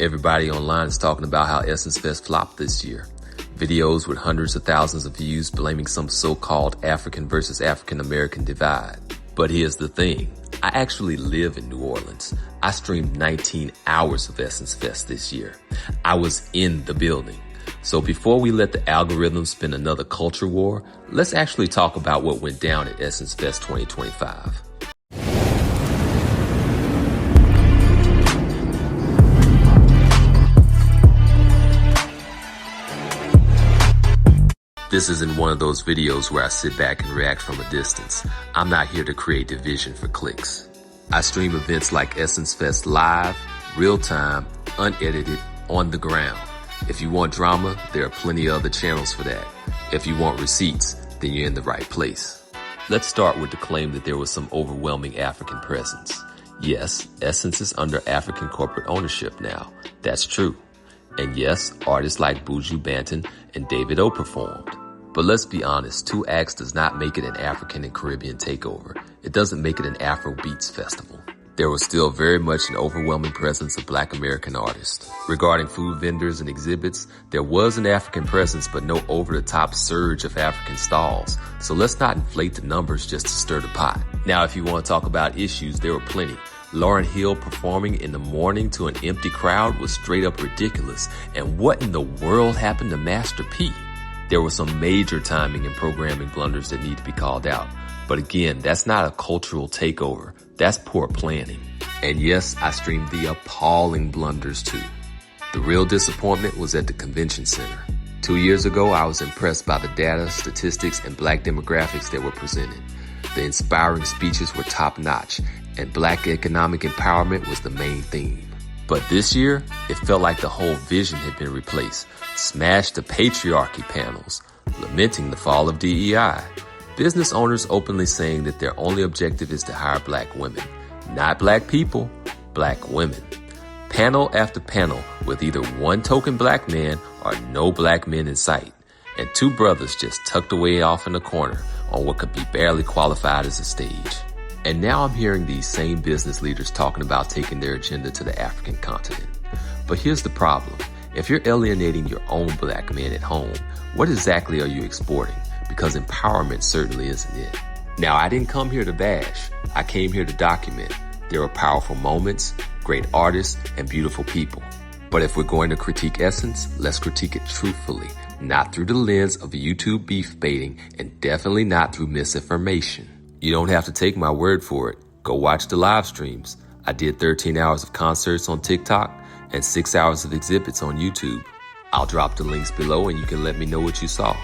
Everybody online is talking about how Essence Fest flopped this year. Videos with hundreds of thousands of views blaming some so-called African versus African American divide. But here's the thing. I actually live in New Orleans. I streamed 19 hours of Essence Fest this year. I was in the building. So before we let the algorithm spin another culture war, let's actually talk about what went down at Essence Fest 2025. This isn't one of those videos where I sit back and react from a distance. I'm not here to create division for clicks. I stream events like Essence Fest live, real time, unedited, on the ground. If you want drama, there are plenty of other channels for that. If you want receipts, then you're in the right place. Let's start with the claim that there was some overwhelming African presence. Yes, Essence is under African corporate ownership now. That's true. And yes, artists like Buju Banton and Davido performed. But let's be honest, 2 acts does not make it an African and Caribbean takeover. It doesn't make it an Afro beats festival. There was still very much an overwhelming presence of Black American artists. Regarding food vendors and exhibits, there was an African presence but no over-the-top surge of African stalls. So let's not inflate the numbers just to stir the pot. Now, if you want to talk about issues, there were plenty. Lauryn Hill performing in the morning to an empty crowd was straight up ridiculous. And what in the world happened to Master P? There were some major timing and programming blunders that need to be called out. But again, that's not a cultural takeover. That's poor planning. And yes, I streamed the appalling blunders too. The real disappointment was at the convention center. 2 years ago, I was impressed by the data, statistics, and Black demographics that were presented. The inspiring speeches were top-notch, and Black economic empowerment was the main theme. But this year, it felt like the whole vision had been replaced. Smash the patriarchy panels, lamenting the fall of DEI. Business owners openly saying that their only objective is to hire Black women. Not Black people, Black women. Panel after panel with either one token Black man or no Black men in sight. And 2 brothers just tucked away off in a corner on what could be barely qualified as a stage. And now I'm hearing these same business leaders talking about taking their agenda to the African continent. But here's the problem. If you're alienating your own Black men at home, what exactly are you exporting? Because empowerment certainly isn't it. Now, I didn't come here to bash. I came here to document. There were powerful moments, great artists, and beautiful people. But if we're going to critique Essence, let's critique it truthfully, not through the lens of YouTube beef baiting, and definitely not through misinformation. You don't have to take my word for it. Go watch the live streams. I did 13 hours of concerts on TikTok and 6 hours of exhibits on YouTube. I'll drop the links below and you can let me know what you saw.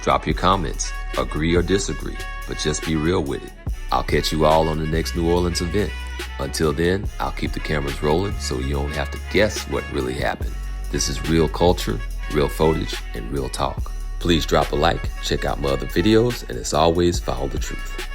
Drop your comments, agree or disagree, but just be real with it. I'll catch you all on the next New Orleans event. Until then, I'll keep the cameras rolling so you don't have to guess what really happened. This is real culture, real footage, and real talk. Please drop a like, check out my other videos, and as always, follow the truth.